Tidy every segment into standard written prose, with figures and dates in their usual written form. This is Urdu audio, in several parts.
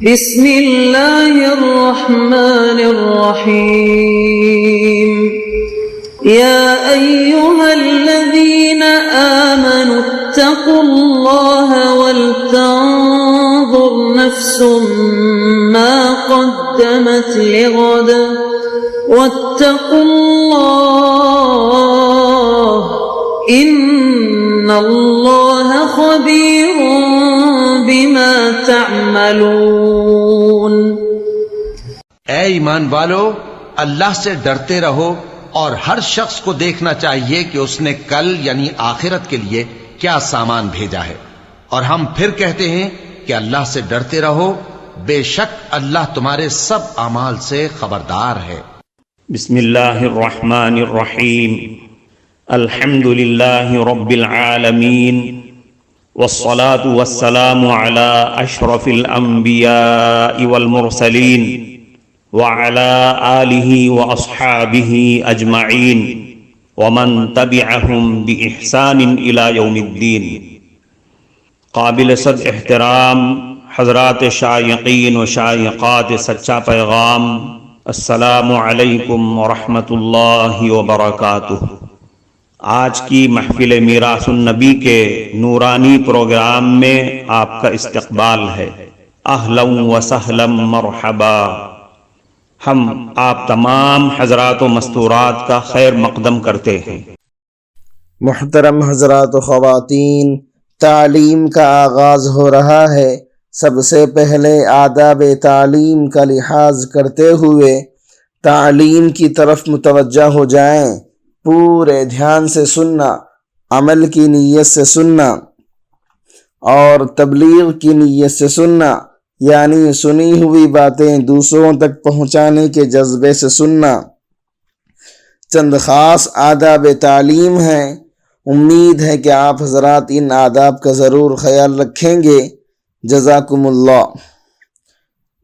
بسم اللہ الرحمن الرحیم یا ایہا الذین آمنوا اتقوا اللہ ولتنظر نفس ما قدمت لغد واتقوا اللہ ان اللہ خبیر بما تعملون۔ اے ایمان والو، اللہ سے ڈرتے رہو اور ہر شخص کو دیکھنا چاہیے کہ اس نے کل یعنی آخرت کے لیے کیا سامان بھیجا ہے، اور ہم پھر کہتے ہیں کہ اللہ سے ڈرتے رہو، بے شک اللہ تمہارے سب اعمال سے خبردار ہے۔ بسم اللہ الرحمن الرحیم، الحمد للہ رب العالمین، والصلاة والسلام على اشرف الانبیاء والمرسلین وعلى آلہ واصحابہ اجمعین ومن تبعہم بإحسان الى یوم الدین۔ قابل صد احترام حضرات شائقین و شائقات سچا پیغام، السلام علیکم ورحمۃ اللہ وبرکاتہ۔ آج کی محفل میراث النبی کے نورانی پروگرام میں آپ کا استقبال ہے۔ اہلا و سہلا مرحبا۔ ہم آپ تمام حضرات و مستورات کا خیر مقدم کرتے ہیں۔ محترم حضرات و خواتین، تعلیم کا آغاز ہو رہا ہے۔ سب سے پہلے آداب تعلیم کا لحاظ کرتے ہوئے تعلیم کی طرف متوجہ ہو جائیں۔ پورے دھیان سے سننا، عمل کی نیت سے سننا اور تبلیغ کی نیت سے سننا، یعنی سنی ہوئی باتیں دوسروں تک پہنچانے کے جذبے سے سننا۔ چند خاص آداب تعلیم ہیں، امید ہے کہ آپ حضرات ان آداب کا ضرور خیال رکھیں گے۔ جزاکم اللہ۔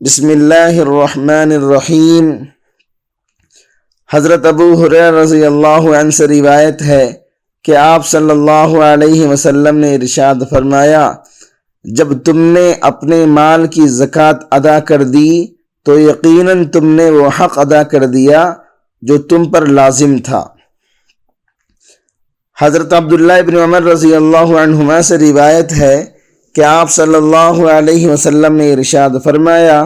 بسم اللہ الرحمن الرحیم۔ حضرت ابو ہریرہ رضی اللہ عنہ سے روایت ہے کہ آپ صلی اللہ علیہ وسلم نے ارشاد فرمایا، جب تم نے اپنے مال کی زکوٰۃ ادا کر دی تو یقیناً تم نے وہ حق ادا کر دیا جو تم پر لازم تھا۔ حضرت عبداللہ ابن عمر رضی اللہ عنہما سے روایت ہے کہ آپ صلی اللہ علیہ وسلم نے ارشاد فرمایا،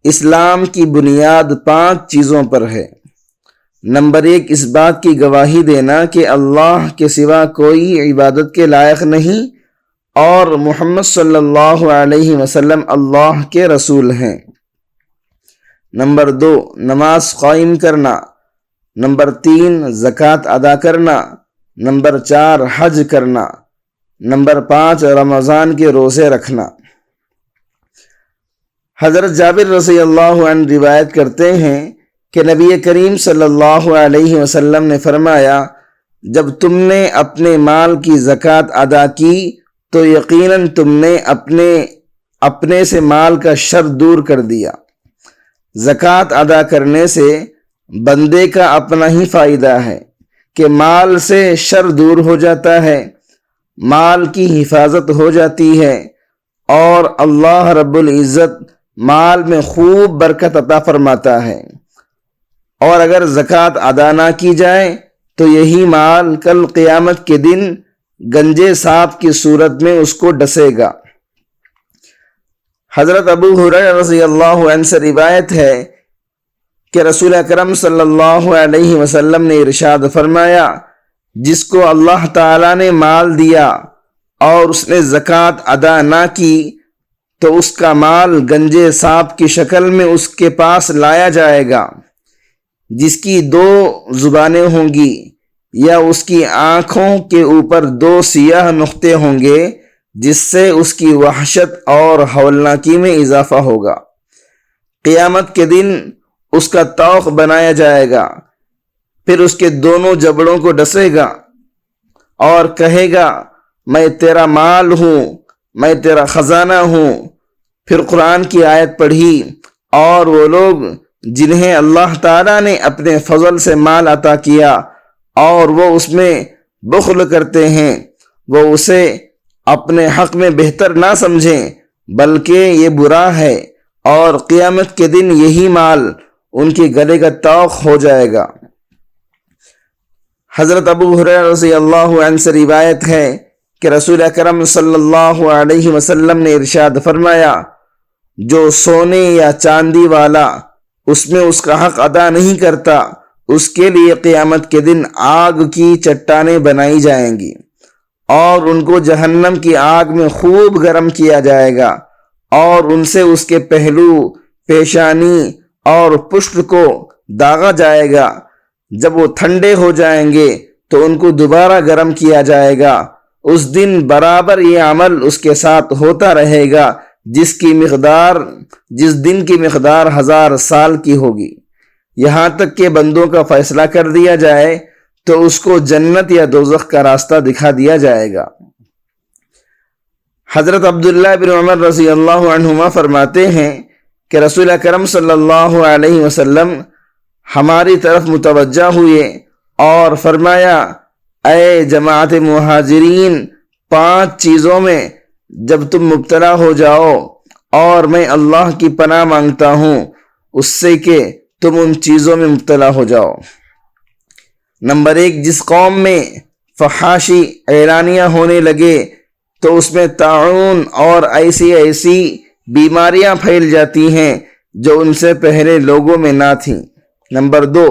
اسلام کی بنیاد 5 چیزوں پر ہے۔ نمبر 1، اس بات کی گواہی دینا کہ اللہ کے سوا کوئی عبادت کے لائق نہیں اور محمد صلی اللہ علیہ وسلم اللہ کے رسول ہیں۔ نمبر 2، نماز قائم کرنا۔ نمبر 3، زکوٰۃ ادا کرنا۔ نمبر 4، حج کرنا۔ نمبر 5، رمضان کے روزے رکھنا۔ حضرت جابر رضی اللہ عنہ روایت کرتے ہیں کہ نبی کریم صلی اللہ علیہ وسلم نے فرمایا، جب تم نے اپنے مال کی زکوٰۃ ادا کی تو یقیناً تم نے اپنے سے مال کا شر دور کر دیا۔ زکوٰۃ ادا کرنے سے بندے کا اپنا ہی فائدہ ہے کہ مال سے شر دور ہو جاتا ہے، مال کی حفاظت ہو جاتی ہے اور اللہ رب العزت مال میں خوب برکت عطا فرماتا ہے۔ اور اگر زکوٰۃ ادا نہ کی جائے تو یہی مال کل قیامت کے دن گنجے سانپ کی صورت میں اس کو ڈسے گا۔ حضرت ابو ہریرہ رضی اللہ عنہ سے روایت ہے کہ رسول اکرم صلی اللہ علیہ وسلم نے ارشاد فرمایا، جس کو اللہ تعالیٰ نے مال دیا اور اس نے زکوٰۃ ادا نہ کی تو اس کا مال گنجے سانپ کی شکل میں اس کے پاس لایا جائے گا، جس کی 2 زبانیں ہوں گی یا اس کی آنکھوں کے اوپر 2 سیاہ نقطے ہوں گے، جس سے اس کی وحشت اور ہولناکی میں اضافہ ہوگا۔ قیامت کے دن اس کا طوق بنایا جائے گا، پھر اس کے دونوں جبڑوں کو ڈسے گا اور کہے گا، میں تیرا مال ہوں، میں تیرا خزانہ ہوں۔ پھر قرآن کی آیت پڑھی، اور وہ لوگ جنہیں اللہ تعالیٰ نے اپنے فضل سے مال عطا کیا اور وہ اس میں بخل کرتے ہیں، وہ اسے اپنے حق میں بہتر نہ سمجھیں بلکہ یہ برا ہے اور قیامت کے دن یہی مال ان کے گلے کا طوق ہو جائے گا۔ حضرت ابو ہریرہ رضی اللہ عنہ سے روایت ہے کہ رسول اکرم صلی اللہ علیہ وسلم نے ارشاد فرمایا، جو سونے یا چاندی والا اس میں اس کا حق ادا نہیں کرتا، اس کے لیے قیامت کے دن آگ کی چٹانیں بنائی جائیں گی اور ان کو جہنم کی آگ میں خوب گرم کیا جائے گا اور ان سے اس کے پہلو، پیشانی اور پشت کو داغا جائے گا۔ جب وہ ٹھنڈے ہو جائیں گے تو ان کو دوبارہ گرم کیا جائے گا۔ اس دن برابر یہ عمل اس کے ساتھ ہوتا رہے گا جس دن کی مقدار 1000 سال کی ہوگی، یہاں تک کہ بندوں کا فیصلہ کر دیا جائے تو اس کو جنت یا دوزخ کا راستہ دکھا دیا جائے گا۔ حضرت عبداللہ بن عمر رضی اللہ عنہما فرماتے ہیں کہ رسول اکرم صلی اللہ علیہ وسلم ہماری طرف متوجہ ہوئے اور فرمایا، اے جماعت مہاجرین، 5 چیزوں میں جب تم مبتلا ہو جاؤ اور میں اللہ کی پناہ مانگتا ہوں اس سے کہ تم ان چیزوں میں مبتلا ہو جاؤ۔ نمبر 1، جس قوم میں فحاشی اعلانیہ ہونے لگے تو اس میں طاعون اور ایسی بیماریاں پھیل جاتی ہیں جو ان سے پہلے لوگوں میں نہ تھیں۔ نمبر 2،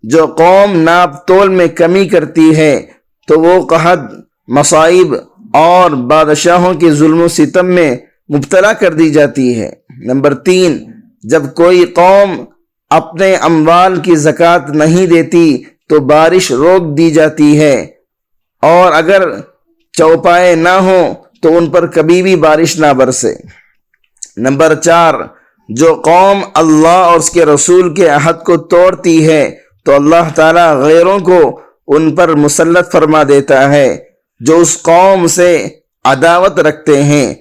جو قوم ناپ تول میں کمی کرتی ہے تو وہ قحط، مصائب اور بادشاہوں کے ظلم و ستم میں مبتلا کر دی جاتی ہے۔ نمبر 3، جب کوئی قوم اپنے اموال کی زکوٰۃ نہیں دیتی تو بارش روک دی جاتی ہے اور اگر چوپائے نہ ہوں تو ان پر کبھی بھی بارش نہ برسے۔ نمبر 4، جو قوم اللہ اور اس کے رسول کے عہد کو توڑتی ہے تو اللہ تعالیٰ غیروں کو ان پر مسلط فرما دیتا ہے جو اس قوم سے عداوت رکھتے ہیں،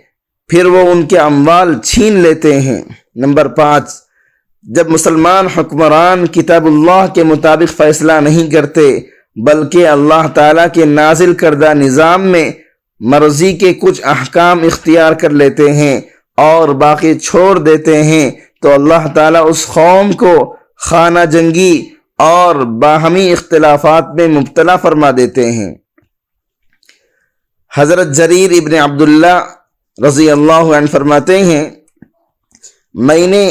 پھر وہ ان کے اموال چھین لیتے ہیں۔ نمبر 5، جب مسلمان حکمران کتاب اللہ کے مطابق فیصلہ نہیں کرتے بلکہ اللہ تعالیٰ کے نازل کردہ نظام میں مرضی کے کچھ احکام اختیار کر لیتے ہیں اور باقی چھوڑ دیتے ہیں تو اللہ تعالیٰ اس قوم کو خانہ جنگی اور باہمی اختلافات میں مبتلا فرما دیتے ہیں۔ حضرت جریر ابن عبداللہ رضی اللہ عنہ فرماتے ہیں، میں نے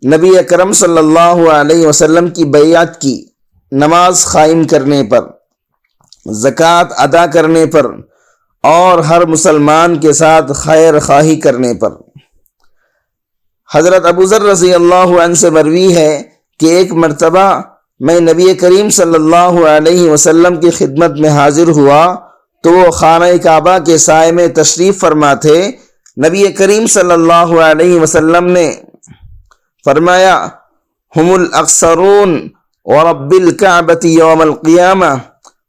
نبی اکرم صلی اللہ علیہ وسلم کی بیعت کی، نماز قائم کرنے پر، زکوٰۃ ادا کرنے پر اور ہر مسلمان کے ساتھ خیر خواہی کرنے پر۔ حضرت ابو ذر رضی اللہ عنہ سے مروی ہے کہ ایک مرتبہ میں نبی کریم صلی اللہ علیہ وسلم کی خدمت میں حاضر ہوا تو وہ خانہ کعبہ کے سائے میں تشریف فرما تھے۔ نبی کریم صلی اللہ علیہ وسلم نے فرمایا، ہم الاکثرون ورب الکعبۃ یوم القیامہ،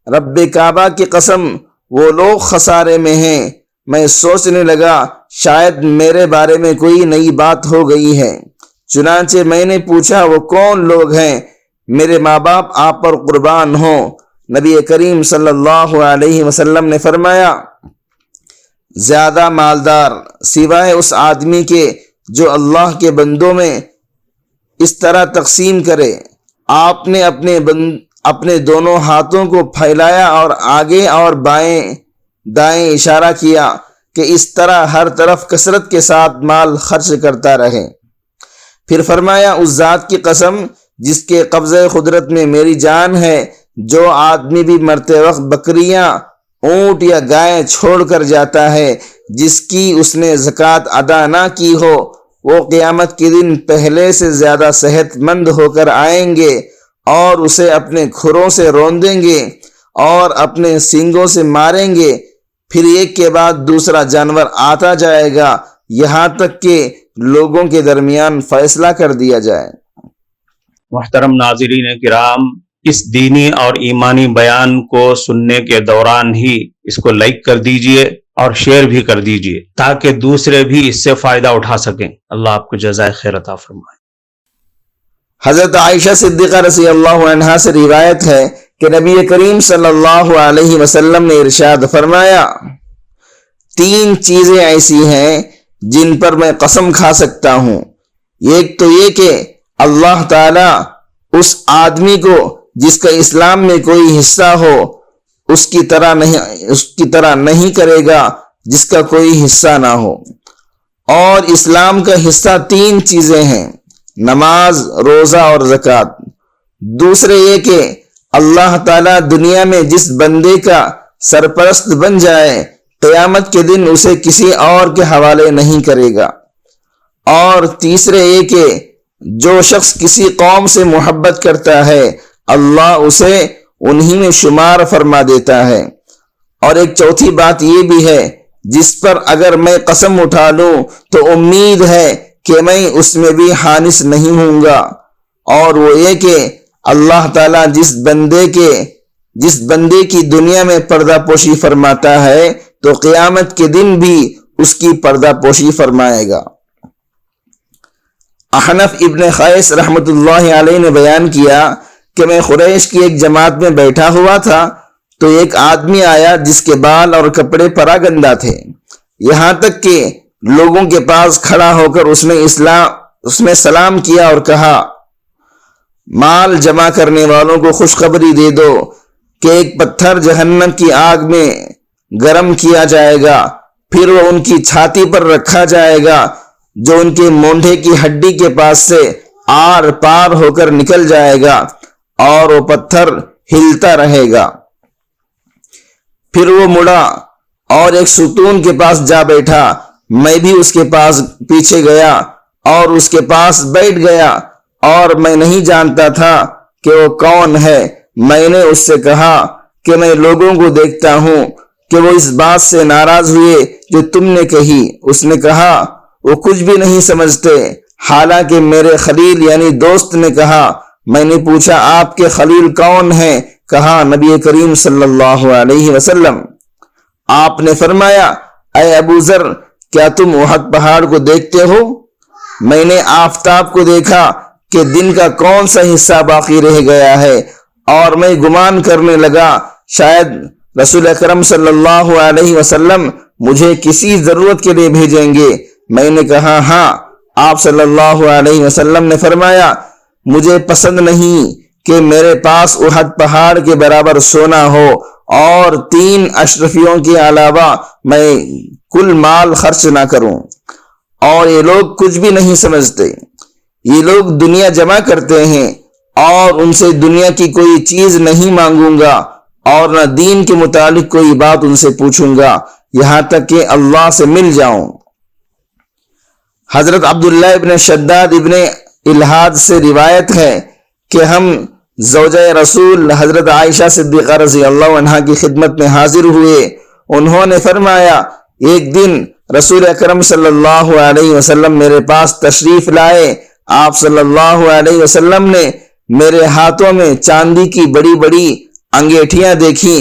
رب کعبہ کی قسم وہ لوگ خسارے میں ہیں۔ میں سوچنے لگا شاید میرے بارے میں کوئی نئی بات ہو گئی ہے، چنانچہ میں نے پوچھا وہ کون لوگ ہیں؟ میرے ماں باپ آپ پر قربان ہوں۔ نبی کریم صلی اللہ علیہ وسلم نے فرمایا، زیادہ مالدار سوائے اس آدمی کے جو اللہ کے بندوں میں اس طرح تقسیم کرے۔ آپ نے اپنے دونوں ہاتھوں کو پھیلایا اور آگے اور بائیں دائیں اشارہ کیا کہ اس طرح ہر طرف کثرت کے ساتھ مال خرچ کرتا رہے۔ پھر فرمایا، اس ذات کی قسم جس کے قبضہ قدرت میں میری جان ہے، جو آدمی بھی مرتے وقت بکریاں، اونٹ یا گائے چھوڑ کر جاتا ہے جس کی اس نے زکوٰۃ ادا نہ کی ہو، وہ قیامت کے دن پہلے سے زیادہ صحت مند ہو کر آئیں گے اور اسے اپنے کھروں سے روندیں گے اور اپنے سینگوں سے ماریں گے، پھر ایک کے بعد دوسرا جانور آتا جائے گا یہاں تک کہ لوگوں کے درمیان فیصلہ کر دیا جائے۔ محترم ناظرین کرام، اس دینی اور ایمانی بیان کو سننے کے دوران ہی اس کو لائک کر دیجئے اور شیئر بھی کر دیجئے تاکہ دوسرے بھی اس سے فائدہ اٹھا سکیں۔ اللہ آپ کو جزائے خیر عطا فرمائے۔ حضرت عائشہ صدیقہ رضی اللہ عنہا سے روایت ہے کہ نبی کریم صلی اللہ علیہ وسلم نے ارشاد فرمایا، 3 چیزیں ایسی ہیں جن پر میں قسم کھا سکتا ہوں۔ ایک تو یہ کہ اللہ تعالیٰ اس آدمی کو جس کا اسلام میں کوئی حصہ ہو اس کی طرح نہیں کرے گا جس کا کوئی حصہ نہ ہو۔ اور اسلام کا حصہ 3 چیزیں ہیں، نماز، روزہ اور زکوٰۃ۔ دوسرے یہ کہ اللہ تعالیٰ دنیا میں جس بندے کا سرپرست بن جائے قیامت کے دن اسے کسی اور کے حوالے نہیں کرے گا۔ اور تیسرے یہ کہ جو شخص کسی قوم سے محبت کرتا ہے اللہ اسے انہی میں شمار فرما دیتا ہے۔ اور ایک چوتھی بات یہ بھی ہے جس پر اگر میں قسم اٹھا لوں تو امید ہے کہ میں اس میں بھی حانث نہیں ہوں گا، اور وہ یہ کہ اللہ تعالیٰ جس بندے کی دنیا میں پردہ پوشی فرماتا ہے تو قیامت کے دن بھی اس کی پردہ پوشی فرمائے گا۔ احنف ابن قیس رحمۃ اللہ علیہ نے بیان کیا کہ میں قریش کی ایک جماعت میں بیٹھا ہوا تھا تو ایک آدمی آیا جس کے بال اور کپڑے پراگندہ تھے، یہاں تک کہ لوگوں کے پاس کھڑا ہو کر اس نے سلام کیا اور کہا، مال جمع کرنے والوں کو خوشخبری دے دو کہ ایک پتھر جہنم کی آگ میں گرم کیا جائے گا، پھر وہ ان کی چھاتی پر رکھا جائے گا جو ان کے مونڈھے کی ہڈی کے پاس سے آر پار ہو کر نکل جائے گا اور وہ پتھر ہلتا رہے گا۔ پھر وہ مڑا اور ایک ستون کے پاس جا بیٹھا، میں بھی اس کے پاس پیچھے گیا اور اس کے پاس بیٹھ گیا، اور میں نہیں جانتا تھا کہ وہ کون ہے۔ میں نے اس سے کہا کہ میں لوگوں کو دیکھتا ہوں کہ وہ اس بات سے ناراض ہوئے جو تم نے کہی۔ اس نے کہا وہ کچھ بھی نہیں سمجھتے، حالانکہ میرے خلیل یعنی دوست نے کہا۔ میں نے پوچھا آپ کے خلیل کون ہیں؟ کہا نبی کریم صلی اللہ علیہ وسلم۔ آپ نے فرمایا اے ابو ذر کیا تم احد پہاڑ کو دیکھتے ہو؟ میں نے آفتاب کو دیکھا کہ دن کا کون سا حصہ باقی رہ گیا ہے، اور میں گمان کرنے لگا شاید رسول اکرم صلی اللہ علیہ وسلم مجھے کسی ضرورت کے لیے بھیجیں گے۔ میں نے کہا ہاں۔ آپ صلی اللہ علیہ وسلم نے فرمایا مجھے پسند نہیں کہ میرے پاس احد پہاڑ کے برابر سونا ہو، اور 3 اشرفیوں کے علاوہ میں کل مال خرچ نہ کروں۔ اور یہ لوگ کچھ بھی نہیں سمجھتے، یہ لوگ دنیا جمع کرتے ہیں اور ان سے دنیا کی کوئی چیز نہیں مانگوں گا اور نہ دین کے متعلق کوئی بات ان سے پوچھوں گا یہاں تک کہ اللہ سے مل جاؤں۔ حضرت عبداللہ ابن شداد ابن الہاد سے روایت ہے کہ ہم زوجہ رسول حضرت عائشہ صدیقہ رضی اللہ عنہا کی خدمت میں حاضر ہوئے۔ انہوں نے فرمایا ایک دن رسول اکرم صلی اللہ علیہ وسلم میرے پاس تشریف لائے۔ آپ صلی اللہ علیہ وسلم نے میرے ہاتھوں میں چاندی کی بڑی بڑی انگیٹھیاں دیکھیں۔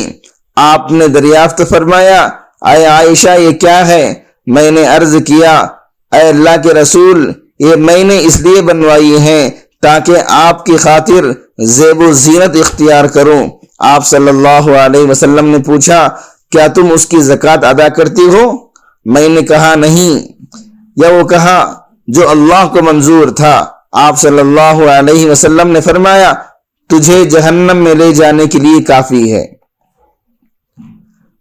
آپ نے دریافت فرمایا اے عائشہ یہ کیا ہے؟ میں نے عرض کیا اے اللہ کے رسول یہ میں نے اس لیے بنوائی ہیں تاکہ آپ کی خاطر زیب و زینت اختیار کروں۔ آپ صلی اللہ علیہ وسلم نے پوچھا کیا تم اس کی زکوٰۃ ادا کرتی ہو؟ میں نے کہا نہیں، یا وہ کہا جو اللہ کو منظور تھا۔ آپ صلی اللہ علیہ وسلم نے فرمایا تجھے جہنم میں لے جانے کے لیے کافی ہے۔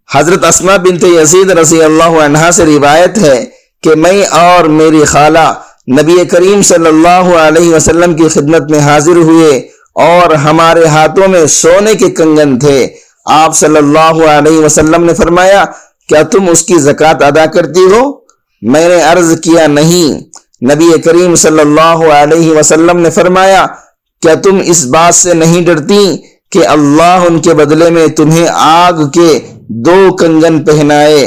حضرت اسماء بنت یزید رضی اللہ عنہا سے روایت ہے کہ میں اور میری خالہ نبی کریم صلی اللہ علیہ وسلم کی خدمت میں حاضر ہوئے اور ہمارے ہاتھوں میں سونے کے کنگن تھے۔ آپ صلی اللہ علیہ وسلم نے فرمایا کیا تم اس کی زکوٰۃ ادا کرتی ہو؟ میں نے عرض کیا نہیں۔ نبی کریم صلی اللہ علیہ وسلم نے فرمایا کیا تم اس بات سے نہیں ڈرتی کہ اللہ ان کے بدلے میں تمہیں آگ کے 2 کنگن پہنائے؟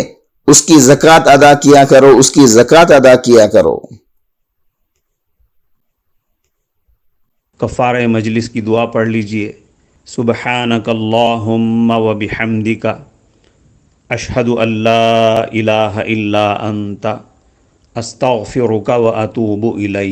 اس کی زکوٰۃ ادا کیا کرو، اس کی زکوٰۃ ادا کیا کرو۔ کفارہ مجلس کی دعا پڑھ لیجئے۔ سبحانک اللہم و بحمدک اشہد ان لا الہ الا انت استغفرک و اتوب الیک۔